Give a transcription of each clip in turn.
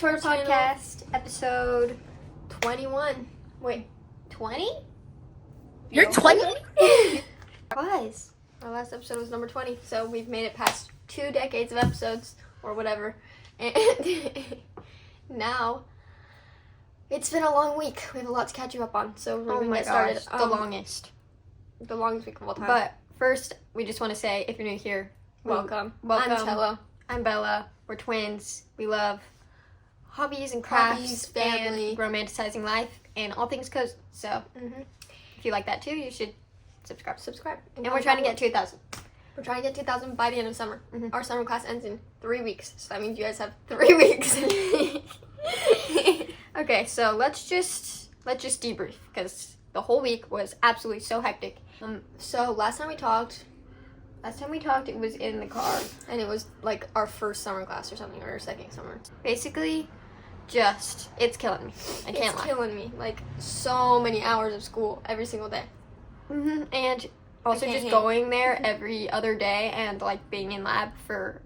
Cringeworthy podcast, episode 21. Wait, 20? You're 20? Guys, our last episode was number 20, so we've made it past 2 decades of episodes, or whatever. And now, it's been a long week. We have a lot to catch you up on, so we're going to get started. The longest week of all time. But first, we just want to say, if you're new here, welcome. Welcome. I'm Tello. I'm Bella. We're twins. We love hobbies and crafts, family, and romanticizing life, and all things cozy. So, if you like that too, you should subscribe. And we're trying to get 2,000. We're trying to get 2,000 by the end of summer. Our summer class ends in 3 weeks, so that means you guys have 3 weeks. Okay, so let's just debrief, because the whole week was absolutely so hectic. So last time we talked, It was in the car. and it was like our first summer class or something, or our second summer. Basically, it's killing me. I can't lie. It's killing me. Like, so many hours of school every single day. And also can't just handle. going there every other day and like being in lab for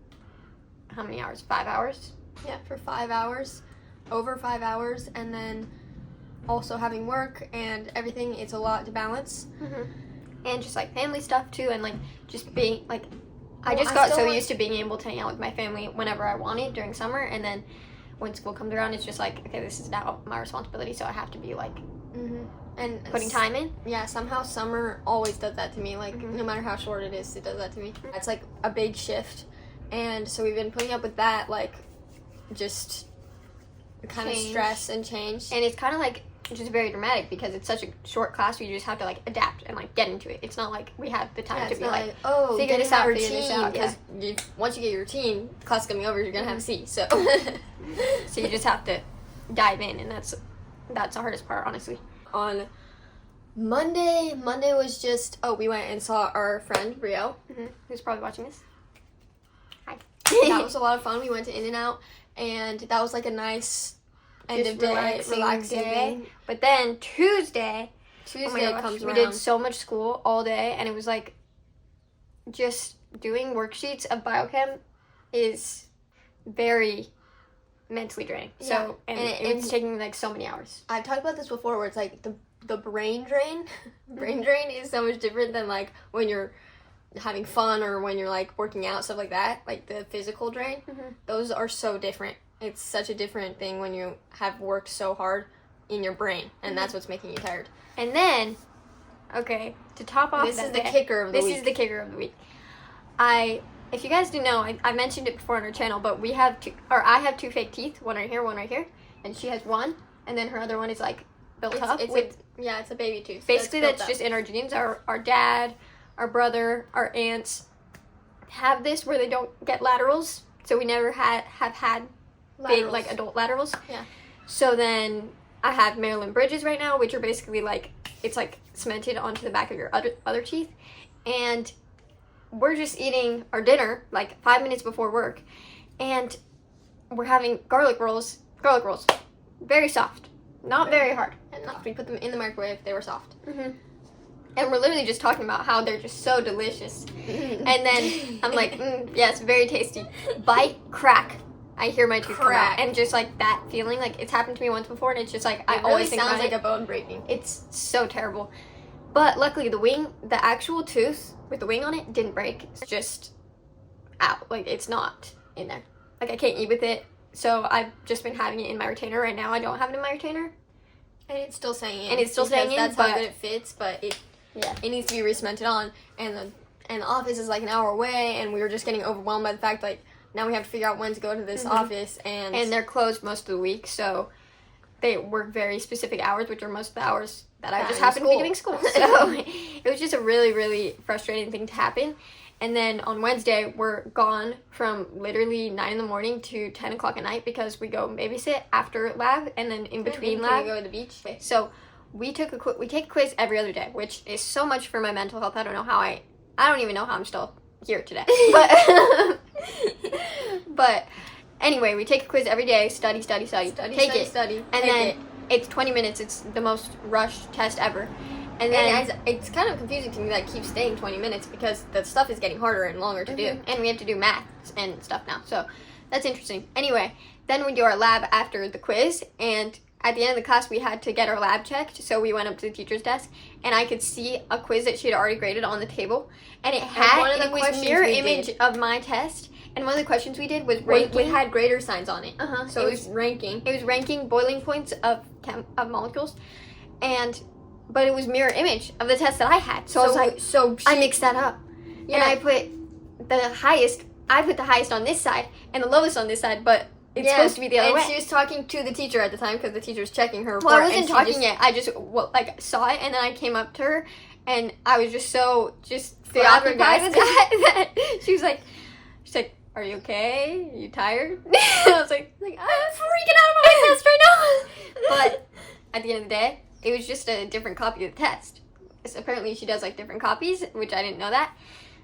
how many hours? 5 hours? Yeah, for 5 hours, over 5 hours, and then also having work and everything. It's a lot to balance. And just like family stuff too, and like just being like, I Well, just I got still so want- used to being able to hang out with my family whenever I wanted during summer, and then when school comes around, it's just like, okay, this is now my responsibility, so I have to be like And putting time in. Yeah, somehow summer always does that to me. Like, no matter how short it is, it does that to me. It's like a big shift. And so we've been putting up with that, like, just kind of Change. stress and change. And it's kind of like just very dramatic because it's such a short class where you just have to like adapt and like get into it. It's not like we have the time Yeah, to it's be not like, oh, figure get this in out, that figure this out, because once you get your routine, class is coming over, you're gonna have C. So, so you just have to dive in, and that's the hardest part, honestly. on Monday was just we went and saw our friend Rio. Who's probably watching this? Hi. That was a lot of fun. We went to In-N-Out, and that was like a nice end Just of day, relaxing day. But then Tuesday Oh my Tuesday gosh, comes we around. did so much school all day, and it was like just doing worksheets of biochem is very mentally draining. Yeah, So and and it's it's taking like so many hours. I've talked about this before, where it's like the brain drain. Brain drain is so much different than like when you're having fun or when you're like working out, stuff like that. Like the physical drain, those are so different. It's such a different thing when you have worked so hard in your brain, and that's what's making you tired. And then, okay, to top off This that is the day- kicker of the This week. is the kicker of the week. If you guys didn't know, I mentioned it before on our channel, but I have 2 fake teeth, one right here, and she has one, and then her other one is like built up with. It's a baby tooth. Basically, built that's up. just in our genes. Our dad, our brother, our aunts have this where they don't get laterals, so we never have had big Laterals. like adult laterals. Yeah. So then I have Maryland bridges right now, which are basically like it's like cemented onto the back of your other teeth, and we're just eating our dinner like 5 minutes before work, and we're having garlic rolls, very soft, not very hard. And we put them in the microwave. They were soft. And we're literally just talking about how they're just so delicious. And then I'm like, yes, very tasty. Bite, crack. I hear my tooth come Crack. out. And just like that feeling, like it's happened to me once before, and it's just like, I It always really think sounds about like it. a bone breaking. It's so terrible. But luckily the actual tooth with the wing on it didn't break. It's just out. Like it's not in there. Like I can't eat with it. So I've just been having it in my retainer. Right now I don't have it in my retainer. And it's still staying in. And it's still because staying in, That's but- how good it fits, but it Yeah. needs to be re-cemented on. And the office is like an hour away, and we were just getting overwhelmed by the fact like now we have to figure out when to go to this office, and And they're closed most of the week, so they work very specific hours, which are most of the hours that I That just in happen to be school. doing school. So it was just a really, really frustrating thing to happen. And then on Wednesday, we're gone from literally 9 in the morning to 10 o'clock at night because we go babysit after lab and then in between Can lab. we go to the beach? So we take a quiz every other day, which is so much for my mental health. I don't know how I don't even know how I'm still here today. But anyway, we take a quiz every day, study, take it. And then it's 20 minutes. It's the most rushed test ever. And then it's kind of confusing to me that it keeps staying 20 minutes because the stuff is getting harder and longer to do. and we have to do math and stuff now. So that's interesting. Anyway, then we do our lab after the quiz, and at the end of the class, we had to get our lab checked, so we went up to the teacher's desk, and I could see a quiz that she had already graded on the table, and it was mirror image of my test, and one of the questions we did was ranking. We had grader signs on it. So it was ranking. It was ranking boiling points of molecules, but it was mirror image of the test that I had. So I was like, I mixed that up. Yeah. And I put the highest on this side and the lowest on this side, but it's supposed to be the other way. And she was talking to the teacher at the time because the teacher was checking her report. Well, I wasn't talking yet. I just saw it, and then I came up to her, and I was just preoccupied with that she's like, "Are you okay? Are you tired?" I was like, I'm freaking out about my test right now. But at the end of the day, it was just a different copy of the test. So apparently, she does like different copies, which I didn't know that.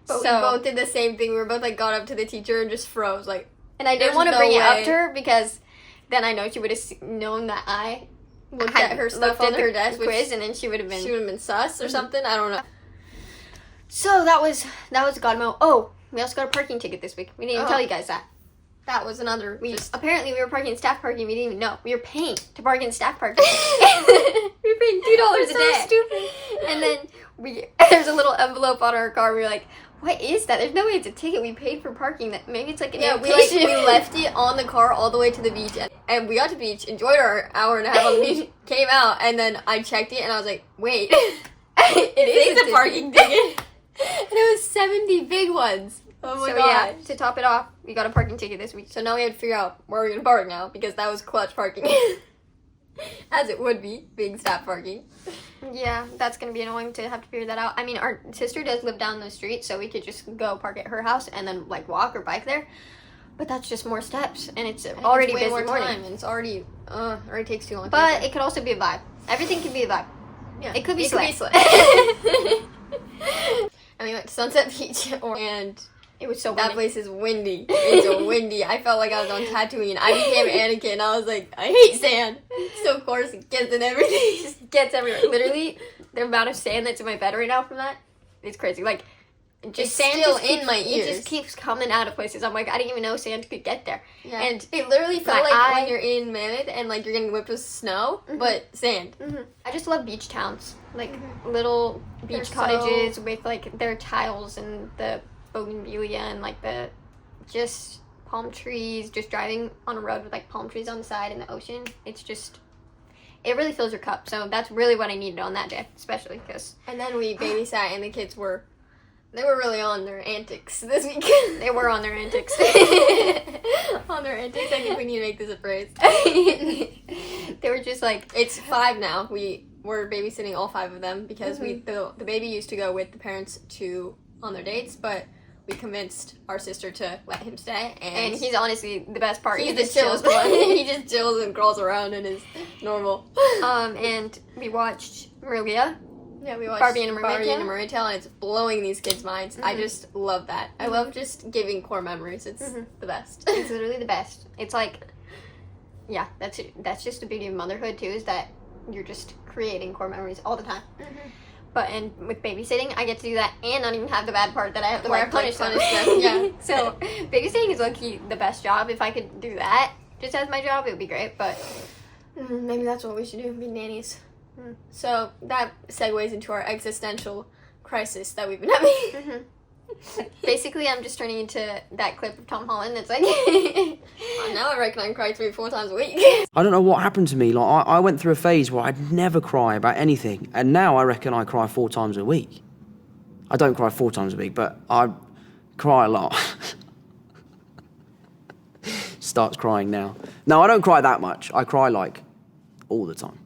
But we both did the same thing. We were both like got up to the teacher and just froze like. And I didn't want to bring it up to her because then I know she would have known that I looked at her stuff on her desk quiz, and then she would have been sus or something. I don't know. So that was Godmo. Oh, we also got a parking ticket this week. We didn't even tell you guys that. That was another. Apparently we were parking in staff parking. We didn't even know. We were paying to park in staff parking. We were paying $2 a day. So stupid. And then there's a little envelope on our car. We were like, what is that? There's no way it's a ticket. We paid for parking. That maybe it's like an invitation. We left it on the car all the way to the beach, and we got to the beach, enjoyed our hour and a half on the beach, came out, and then I checked it, and I was like, wait, it is a parking ticket. And it was 70 big ones. Oh my god. Yeah, to top it off, we got a parking ticket this week. So now we have to figure out where we're going to park now, because that was clutch parking. As it would be, being staff parking. Yeah, that's going to be annoying to have to figure that out. I mean, our sister does live down the street, so we could just go park at her house and then, like, walk or bike there. But that's just more steps, and it's already busy morning. Time, and it's already takes too long. But it could also be a vibe. Everything can be a vibe. Yeah, it could be slick. And we went to Sunset Beach, and it was so windy. That place is windy. It's windy. I felt like I was on Tatooine. I became Anakin, and I was like, I hate sand. So, of course, it gets in everything. It just gets everywhere. Literally, the amount of sand that's in my bed right now from that, it's crazy. Like, just sand still in my ears. It just keeps coming out of places. I'm like, I didn't even know sand could get there. Yeah. And it literally felt like when you're in Mammoth and, like, you're getting whipped with snow, but sand. Mm-hmm. I just love beach towns. Like, little beach cottages with, like, their tiles and the bougainvillea and like the just palm trees, just driving on a road with like palm trees on the side and the ocean. It really fills your cup. So that's really what I needed on that day, especially because. And then we babysat, and the kids were really on their antics this week. They were on their antics. On their antics. I think we need to make this a phrase. They were just like, it's 5 now. We were babysitting all 5 of them because the baby used to go with the parents on their dates, but we convinced our sister to let him stay, and he's honestly the best part. He's the chillest one. He just chills and crawls around and is normal. And we watched Maria. Yeah, we watched Barbie and a Mermaid Tale, and it's blowing these kids' minds. Mm-hmm. I just love that. I love just giving core memories. It's the best. It's literally the best. It's like, yeah, that's just the beauty of motherhood too, is that you're just creating core memories all the time. Mm-hmm. And with babysitting, I get to do that and not even have the bad part that I have to wear punishment. Yeah. So babysitting is low-key the best job. If I could do that just as my job, it would be great. But maybe that's what we should do, be nannies. So that segues into our existential crisis that we've been having. Basically, I'm just turning into that clip of Tom Holland that's like... Now I reckon I can cry 3-4 times a week. I don't know what happened to me. Like I went through a phase where I'd never cry about anything, and now I reckon I cry 4 times a week. I don't cry 4 times a week, but I cry a lot. Starts crying now. No, I don't cry that much. I cry, like, all the time.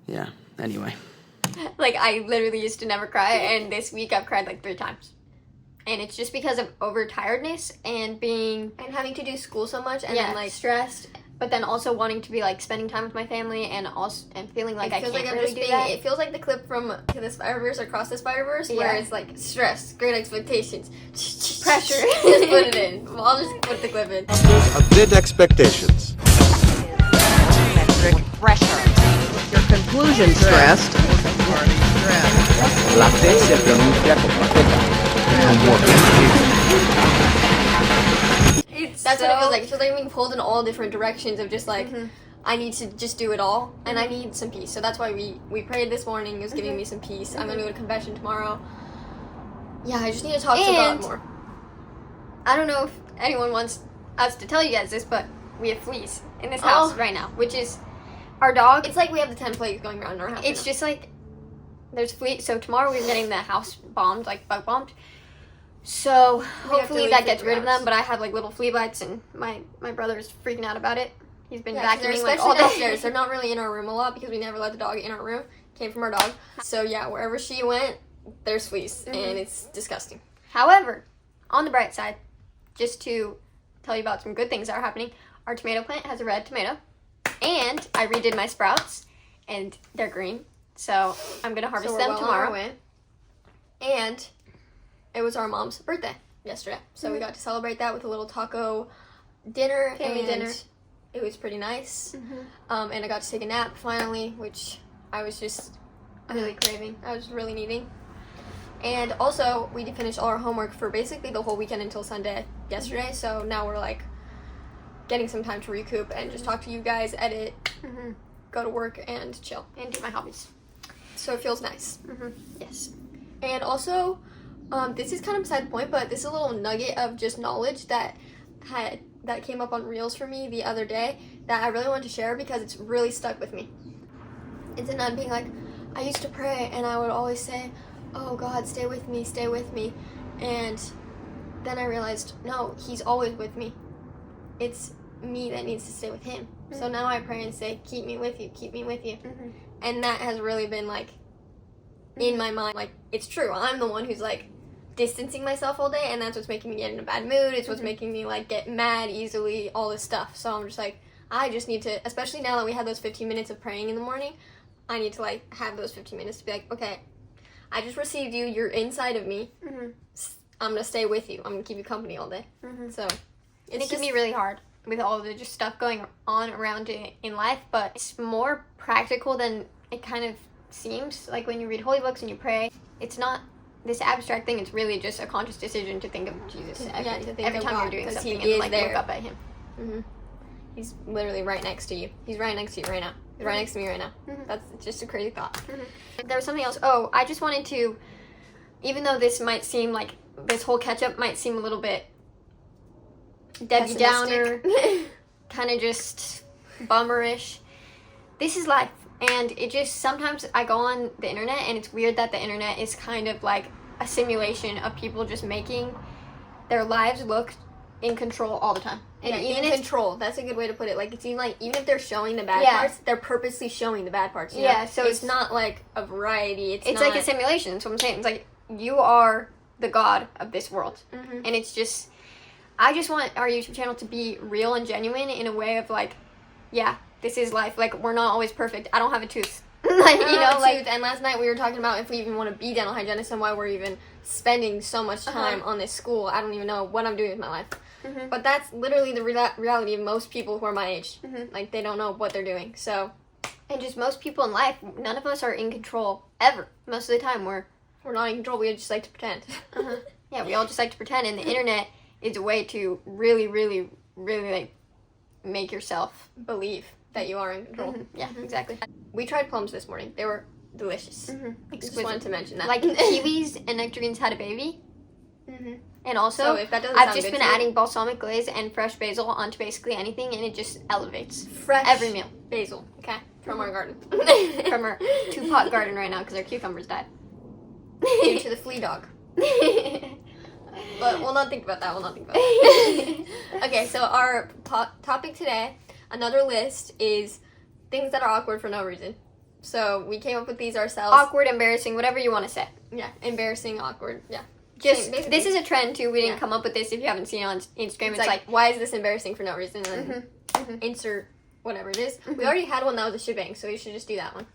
Yeah, anyway. Like, I literally used to never cry, and this week I've cried, like, 3 times. And it's just because of overtiredness and having to do school so much, and then, like, stressed, but then also wanting to be, like, spending time with my family, and feeling like I can't really do that. It feels like the clip from To the Spider-Verse or Across the Spider-Verse, where it's, like, stress, great expectations, pressure. Just put it in. I'll just put the clip in. Great expectations. Metric pressure. Your conclusion stressed. La T si pronuncia como Z. That's what it feels like. It feels like I'm being pulled in all different directions of just like, I need to just do it all, and I need some peace. So that's why we prayed this morning. It was giving me some peace. I'm going to go to confession tomorrow. Yeah, I just need to talk to God more. I don't know if anyone wants us to tell you guys this, but we have fleas in this house right now, which is our dog. It's like we have the 10 plagues going around in our house. It's just like there's fleas. So tomorrow we're getting the house bombed, like bug bombed. So hopefully that gets rid of them. But I have like little flea bites, and my brother is freaking out about it. He's been vacuuming like all downstairs. They're not really in our room a lot because we never let the dog in our room. Came from our dog. So yeah, wherever she went, there's fleas, and it's disgusting. However, on the bright side, just to tell you about some good things that are happening, our tomato plant has a red tomato, and I redid my sprouts, and they're green. So I'm gonna harvest them tomorrow. And it was our mom's birthday yesterday, so we got to celebrate that with a little taco dinner, family dinner. It was pretty nice. And I got to take a nap finally, which I was just really craving. I was really needing. And also, we did finish all our homework for basically the whole weekend until Sunday yesterday. So now we're like getting some time to recoup and just talk to you guys, edit, go to work, and chill And do my hobbies. So it feels nice. Yes. And also, this is kind of beside the point, but this is a little nugget of just knowledge that came up on Reels for me the other day that I really wanted to share because it's really stuck with me. It's a nun being like, I used to pray and I would always say, oh God, stay with me, stay with me. And then I realized, no, he's always with me. It's me that needs to stay with him. So now I pray and say, keep me with you, keep me with you. And that has really been like in my mind, like it's true. I'm the one who's like distancing myself all day, and that's what's making me get in a bad mood. It's what's making me like get mad easily, all this stuff. So I'm just like, I just need to, especially now that we had those 15 minutes of praying in the morning, I need to like have those 15 minutes to be like, okay, I just received you, you're inside of me, I'm gonna stay with you, I'm gonna keep you company all day. So It can be really hard with all the just stuff going on around it in life, but it's more practical than it kind of seems. Like when you read holy books and you pray, it's not this abstract thing. It's really just a conscious decision to think of Jesus every time you're doing something and like look up at him. He's literally right next to you. He's right next to you right now. He's right next to me right now. That's just a crazy thought. There was something else. Oh, I just wanted to, even though this might seem like this whole catch up might seem a little bit Debbie Downer, kind of just bummerish. This is life, and it just sometimes I go on the internet, and it's weird that the internet is kind of like a simulation of people just making their lives look in control all the time. And even in control. That's a good way to put it. Like it's even if they're showing the bad parts, they're purposely showing the bad parts. You know? So it's not like a variety. It's like a simulation. That's what I'm saying. It's like you are the god of this world, and it's just. I just want our YouTube channel to be real and genuine in a way of like, yeah, this is life. Like, we're not always perfect. I don't have a tooth. Like, you know, like, and last night we were talking about if we even want to be dental hygienists and why we're even spending so much time on this school. I don't even know what I'm doing with my life. But that's literally the reality of most people who are my age. Like, they don't know what they're doing. So, and just most people in life, none of us are in control ever. Most of the time, we're not in control. We just like to pretend. Yeah, we all just like to pretend, and the internet is a way to really, really, really like make yourself believe that you are in control. Yeah, exactly. We tried plums this morning. They were delicious. Just wanted to mention that. Like kiwis and nectarines had a baby. And also, so if that doesn't I've just been adding balsamic glaze and fresh basil onto basically anything, and it just elevates every meal. Basil, okay, from our garden. From our 2-pot garden right now because our cucumbers died. Due to the flea dog. But we'll not think about that. Okay, so our topic today, another list, is things that are awkward for no reason. So we came up with these ourselves. Awkward, embarrassing, whatever you want to say. Yeah, embarrassing, awkward, yeah. Just, this is a trend too. We didn't come up with this. If you haven't seen it on Instagram, it's like why is this embarrassing for no reason? And then insert whatever it is. We already had one that was a shebang, so we should just do that one.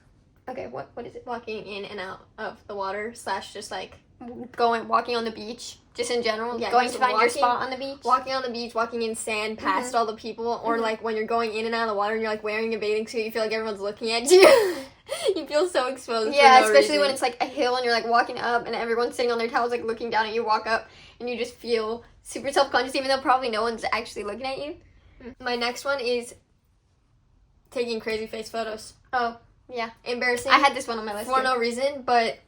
Okay, what is it? Walking in and out of the water / just like walking on the beach, just in general. Yeah, going to find your spot on the beach. Walking on the beach, walking in sand past all the people, or like when you're going in and out of the water and you're like wearing a bathing suit, you feel like everyone's looking at you. You feel so exposed. Yeah, for no especially reason. when it's like a hill and you're like walking up and everyone's sitting on their towels like looking down at you. Walk up and you just feel super self-conscious, even though probably no one's actually looking at you. My next one is taking crazy face photos. Oh, yeah. Embarrassing. I had this one on my list. for too. no reason, but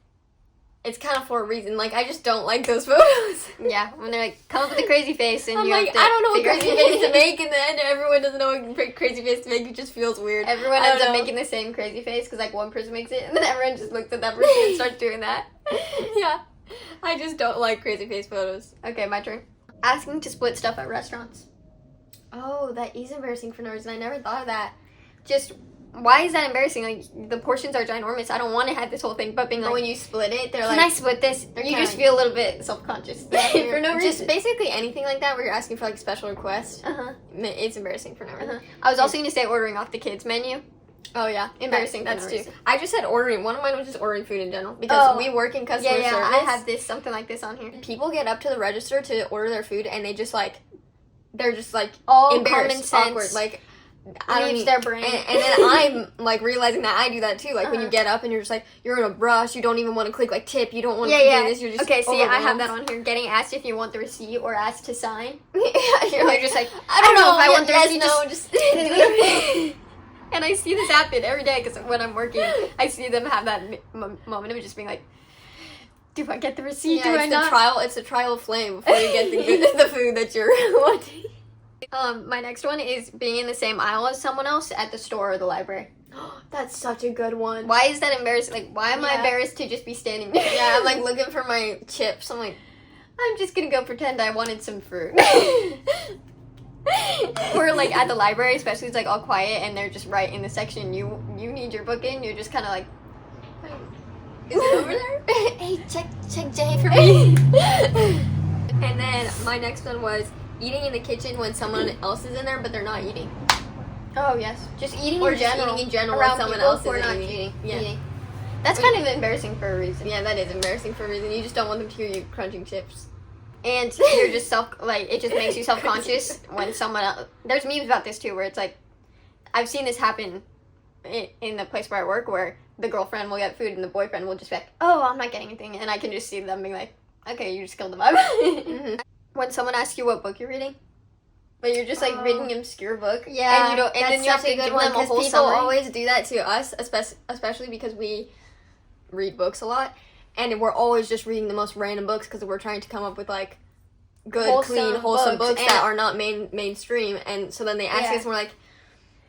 it's kind of for a reason. Like, I just don't like those photos. Yeah, when they're like, come up with a crazy face, and I'm you like, have to I don't know what figure crazy out- face to make, and then everyone doesn't know what crazy face to make. It just feels weird. Everyone I ends don't up know. making the same crazy face because like one person makes it, and then everyone just looks at that person and starts doing that. Yeah. I just don't like crazy face photos. Okay, my turn. Asking to split stuff at restaurants. Oh, that is embarrassing for no reason. I never thought of that. Just why is that embarrassing? Like the portions are ginormous. I don't want to have this whole thing, but being But like, when you split it, they're can like... I split this? they're You kinda just like- feel a little bit self-conscious for no reason. Just basically anything like that where you're asking for like special requests. Uh-huh. It's embarrassing for no reason. Uh-huh. I was also going to say ordering off the kids menu. Oh yeah, Embarrassing That's for no too. reason. I just said ordering. One of mine was just ordering food in general because Oh. we work in customer Yeah, service. I have this something like this on here. People get up to the register to order their food and they just like, they're just like All embarrassed, common sense awkward. Like I don't leaves need- their brain. And then I'm like realizing that I do that too. Like when you Uh-huh. get up and you're just like you're in a rush. You don't even want to click like tip. You don't want to Yeah. do this. You're just Okay, see, I have overwhelmed. that on here. Getting asked if you want the receipt or asked to sign. You're like just like, I don't know if I want the yes, receipt. no, just. And I see this happen every day because when I'm working, I see them have that moment of just being like, do I get the receipt? Yeah, do I it's not? the trial. It's a trial of flame before you get the food that you're wanting. My next one is being in the same aisle as someone else at the store or the library. That's such a good one. Why is that embarrassing? Like, why am I Yeah. embarrassed to just be standing there? Yeah, I'm like looking for my chips. I'm like, I'm just gonna go pretend I wanted some fruit. Or like at the library, especially it's like all quiet and they're just right in the section you need your book in. You're just kind of like, is it over there? Hey, check J for me. And then my next one was eating in the kitchen when someone else is in there, but they're not eating. oh yes, just eating Or in just general. eating in general around when someone people else who are isn't not eating. Yeah. eating. That's kind of embarrassing for a reason. Yeah, that is embarrassing for a reason. You just don't want them to hear you crunching chips. And you're just it just makes you self-conscious when someone else, there's memes about this too, where it's like, I've seen this happen in the place where I work, where the girlfriend will get food and the boyfriend will just be like, oh, I'm not getting anything, and I can just see them being like, okay, you just killed the vibe. Mm-hmm. When someone asks you what book you're reading, but you're just like Oh. reading an obscure book, Yeah, and you don't, and that's then you have such to a good give one them a because whole people summary. always do that to us, especially because we read books a lot, and we're always just reading the most random books because we're trying to come up with like good, clean, wholesome books that are not mainstream. And so then they ask Yeah. us, and we're like,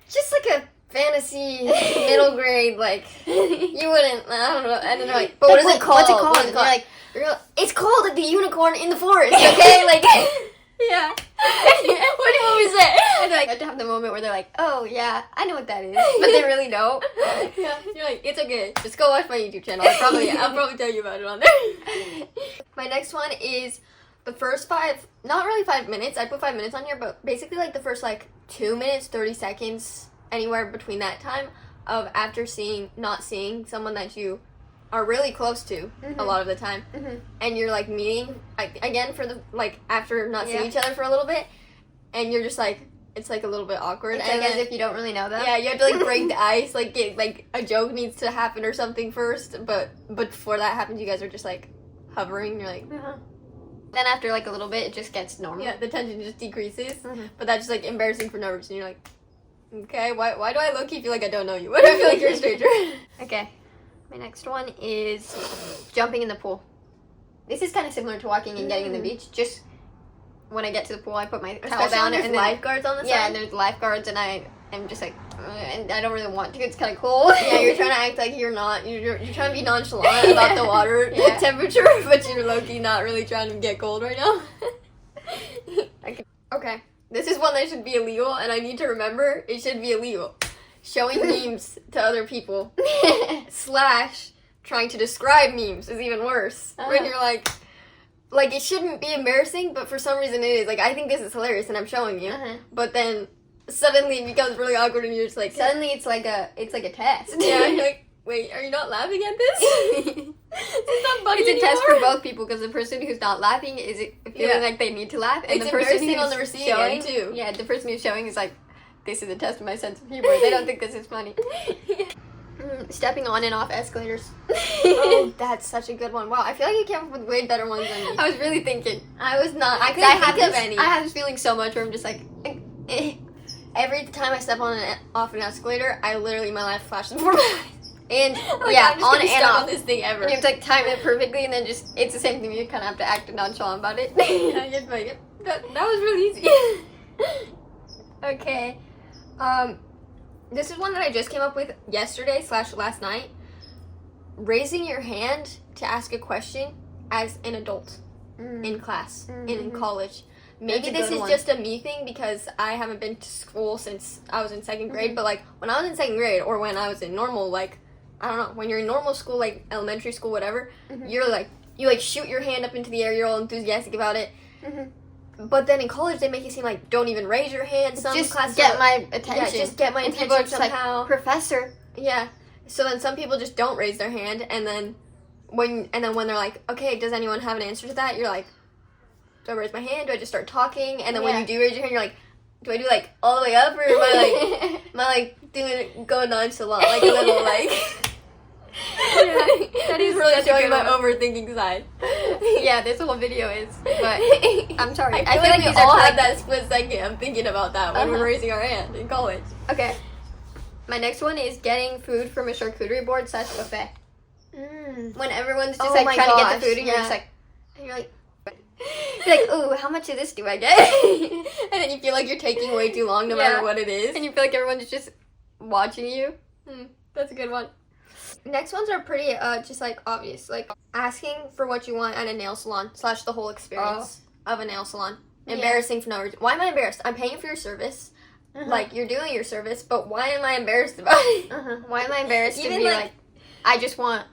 just like a fantasy middle grade, like you wouldn't, I don't know. And then they're like, but what is it called? What's it called? What is And you're like, You're like, it's called like the unicorn in the forest, okay? Like, yeah. what do you want me to say? And like, I have to have the moment where they're like, oh yeah, I know what that is, but they really don't. Yeah, you're like, it's okay. Just go watch my YouTube channel. I'll probably tell you about it on there. My next one is the first not really 5 minutes. I put 5 minutes on here, but basically like the first like 2 minutes, 30 seconds, anywhere between that time of after not seeing someone that you are really close to a lot of the time, and you're like meeting again for the like after not seeing Yeah. each other for a little bit, and you're just like it's like a little bit awkward. It's and like as then- if you don't really know them. yeah, you have to like break the ice, like get like a joke needs to happen or something first, but before that happens, you guys are just like hovering. You're like, Then after like a little bit, it just gets normal. yeah, the tension just decreases, but that's just like embarrassing for no reason. You're like, okay, why do I low-key feel like I don't know you? Why do I feel like you're a stranger? Okay. My next one is jumping in the pool. This is kind of similar to walking and getting in the beach. Just when I get to the pool, I put my towel Especially down when there's and then, lifeguards on the yeah, side. and there's lifeguards, and I am just like, and I don't really want to. It's kind of cold. Yeah, you're trying to act like you're not. You're trying to be nonchalant about the water Yeah. temperature, but you're low-key not really trying to get cold right now. Okay, this is one that should be illegal, and I need to remember it should be illegal. Showing memes to other people / trying to describe memes is even worse. When you're like it shouldn't be embarrassing, but for some reason it is. Like, I think this is hilarious, and I'm showing you, but then suddenly it becomes really awkward, and you're just like, Suddenly, it's like a test. yeah, you're like, wait, are you not laughing at this? It's not funny It's a test for anymore. both people because the person who's not laughing is feeling Yeah. like they need to laugh, and It's the person embarrassing who's on the receiving showing, end, too. Yeah, the person who's showing is like, this is a test of my sense of humor. They don't think this is funny. Stepping on and off escalators. Oh, that's such a good one. Wow, I feel like you came up with way better ones than me. I was really thinking. I was not. I I couldn't have think of this, any. I have this feeling so much where I'm just like, Every time I step on off an escalator, I literally, my life flashes before my eyes. and Like, yeah, I'm just on gonna be and stuck off. on this thing ever. And you have to like time it perfectly, and then just it's the same thing. You kind of have to act nonchalant about it. Yeah, you'd be like, that was really easy. Okay. This is one that I just came up with yesterday / last night. Raising your hand to ask a question as an adult in class, in college. Maybe That's a this good is one. just a me thing because I haven't been to school since I was in second grade, but like when I was in second grade or when I was in normal, like, I don't know, when you're in normal school, like elementary school, whatever, you're like, you like shoot your hand up into the air, you're all enthusiastic about it. But then in college, they make it seem like don't even raise your hand. Some Just classes get are- my attention. Yeah, just get my And people are attention just like, somehow. Professor. Yeah. So then some people just don't raise their hand, and then when they're like, okay, does anyone have an answer to that? You're like, do I raise my hand? Do I just start talking? And then when you do raise your hand, you're like, do I do like all the way up, or am I like doing go nonchalant, like a little like? That is really such a showing good my one. overthinking side. Yeah, this whole video is. But I'm sorry. I feel like we these are all like- had that split second. I'm thinking about that when we're raising our hand in college. Okay. My next one is getting food from a charcuterie board / buffet. When everyone's just Oh like my trying to get gosh, the food, and you're yeah. just like, and you're like, ooh, how much of this do I get? And then you feel like you're taking way too long no matter what it is. And you feel like everyone's just watching you. That's a good one. Next ones are pretty just like obvious, like asking for what you want at a nail salon / the whole experience of a nail salon. Embarrassing for no reason. Why am I embarrassed? I'm paying for your service. Like, you're doing your service, but why am I embarrassed about it? Why am I embarrassed to Even, be like- like, I just want,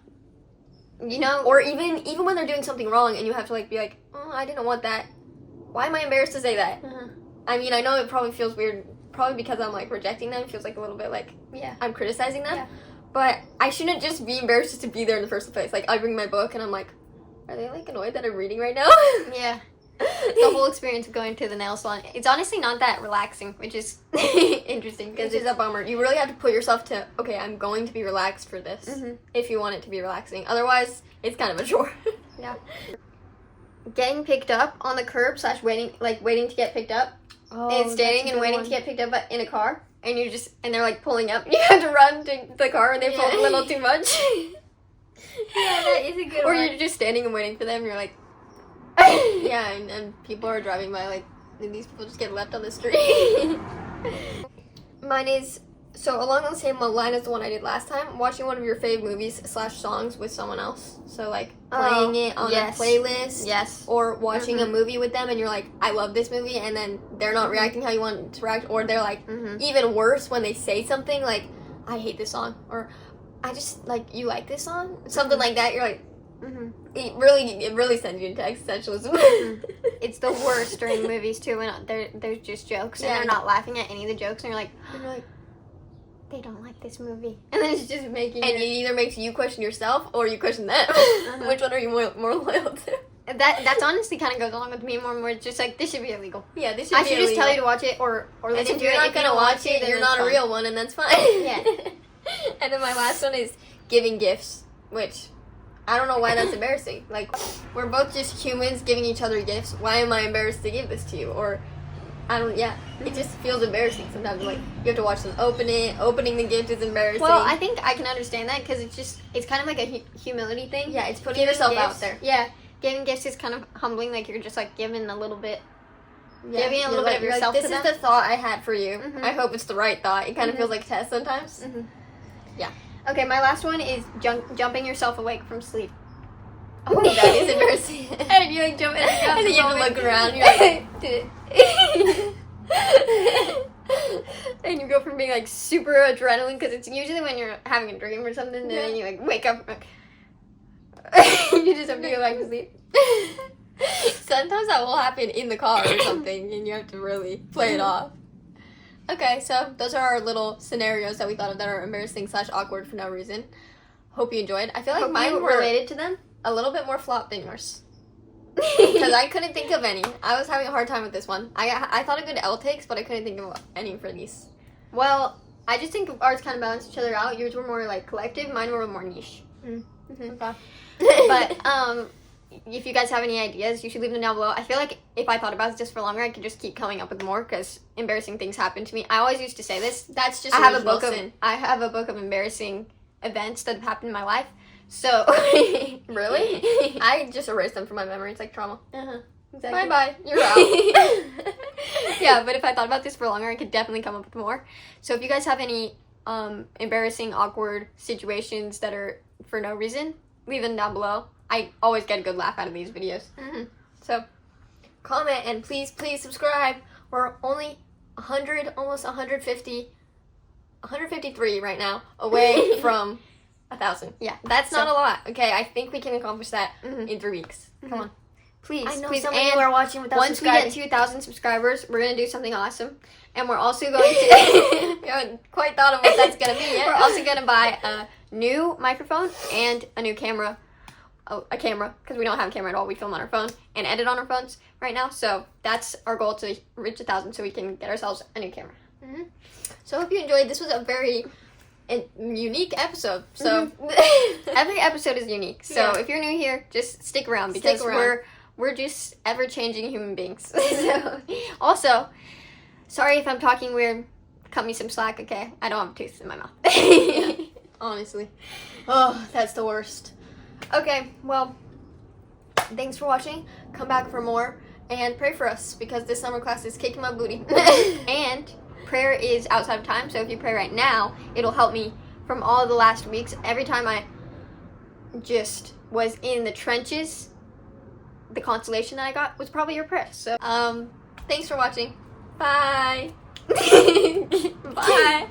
you know? Or even when they're doing something wrong and you have to like be like, oh, I didn't want that. Why am I embarrassed to say that? I mean, I know it probably feels weird, probably because I'm like rejecting them. It feels like a little bit like I'm criticizing them. Yeah. But I shouldn't just be embarrassed just to be there in the first place. Like, I bring my book and I'm like, are they like annoyed that I'm reading right now? Yeah. The whole experience of going to the nail salon, it's honestly not that relaxing, which is interesting because Which is a bummer. You really have to put yourself to, okay, I'm going to be relaxed for this. If you want it to be relaxing. Otherwise, it's kind of a chore. yeah. Getting picked up on the curb / waiting to get picked up, and standing and waiting to get picked up in a car, and you're just, and they're like pulling up, you have to run to the car and they pull a little too much. Yeah, that is a good Or one. you're just standing and waiting for them, and you're like, Yeah, and people are driving by like, and these people just get left on the street. Mine is, so along the same line as the one I did last time, watching one of your fave movies / songs with someone else. So like playing it on a playlist. Yes. Or watching a movie with them and you're like, I love this movie, and then they're not reacting how you want to react, or they're like, even worse when they say something like, I hate this song, or I just like, you like this song? Something like that, you're like, it really sends you into existentialism. It's the worst during movies too when there's just jokes and they're not laughing at any of the jokes, and you're like, they don't like this movie, and then it's just making And it either makes you question yourself or you question them. Which one are you more loyal to? that's honestly kind of goes along with me more and more. It's just like, this should be illegal. Yeah, this should I be should just tell you illegal. to watch it or And listen if to you're it. not If you gonna don't watch it, then you're it's not a fine. real one, and that's fine. Yeah. And then my last one is giving gifts, which I don't know why that's embarrassing. Like, we're both just humans giving each other gifts. Why am I embarrassed to give this to you? Or it just feels embarrassing sometimes. Like, you have to watch them open it. Opening the gift is embarrassing. Well, I think I can understand that because it's kind of like a humility thing. Yeah, it's putting Giving yourself gifts, out there. Yeah, giving gifts is kind of humbling. Like, you're just like giving a little bit. Yeah, giving a little bit of you're yourself like, to this is them. the thought I had for you. I hope it's the right thought. It kind of feels like a test sometimes. Okay, my last one is jumping yourself awake from sleep. Oh, that is embarrassing. And you like jump in And then you have to look around. You're like, and you go from being like super adrenaline, because it's usually when you're having a dream or something, and then you like wake up. Like, you just have to go back to sleep. sometimes that will happen in the car or something, and you have to really play it off. Okay, so those are our little scenarios that we thought of that are embarrassing / awkward for no reason. Hope you enjoyed. I feel like Hope mine you were related to them. a little bit more flop than yours. Because I couldn't think of any. I was having a hard time with this one. I thought of good L takes, but I couldn't think of any for these. Well, I just think ours kind of balance each other out. Yours were more like collective, mine were more niche. Okay. But if you guys have any ideas, you should leave them down below. I feel like if I thought about it just for longer, I could just keep coming up with more because embarrassing things happen to me. I always used to say this. That's just I have a original book of sin. I have a book of embarrassing events that have happened in my life. So Really? I just erased them from my memory. It's like trauma. Exactly. Bye-bye. You're out. Yeah, but if I thought about this for longer, I could definitely come up with more. So if you guys have any embarrassing, awkward situations that are for no reason, leave them down below. I always get a good laugh out of these videos. So, comment and please subscribe. We're only 100, almost 150, 153 right now away from 1,000. Yeah, That's not so- a lot. Okay, I think we can accomplish that in 3 weeks. Come on. Please, I know please. some of you And are watching without once we get subscribing. 2,000 subscribers, we're gonna do something awesome, and we're also going to. We haven't quite thought of what that's gonna be yet. We're also gonna buy a new microphone and a new camera. A camera, because we don't have a camera at all. We film on our phone and edit on our phones right now. So that's our goal, to reach 1,000 so we can get ourselves a new camera. So I hope you enjoyed. This was a very unique episode. So Every episode is unique. So Yeah. if you're new here, just stick around because Stick around. we're just ever-changing human beings. So, also, sorry if I'm talking weird. Cut me some slack, okay? I don't have a tooth in my mouth. honestly, oh, that's the worst. Okay, well, thanks for watching. Come back for more and pray for us because this summer class is kicking my booty. And prayer is outside of time, so if you pray right now, it'll help me from all the last weeks. Every time I just was in the trenches, the consolation that I got was probably your prayer. So, Thanks for watching. Bye. bye.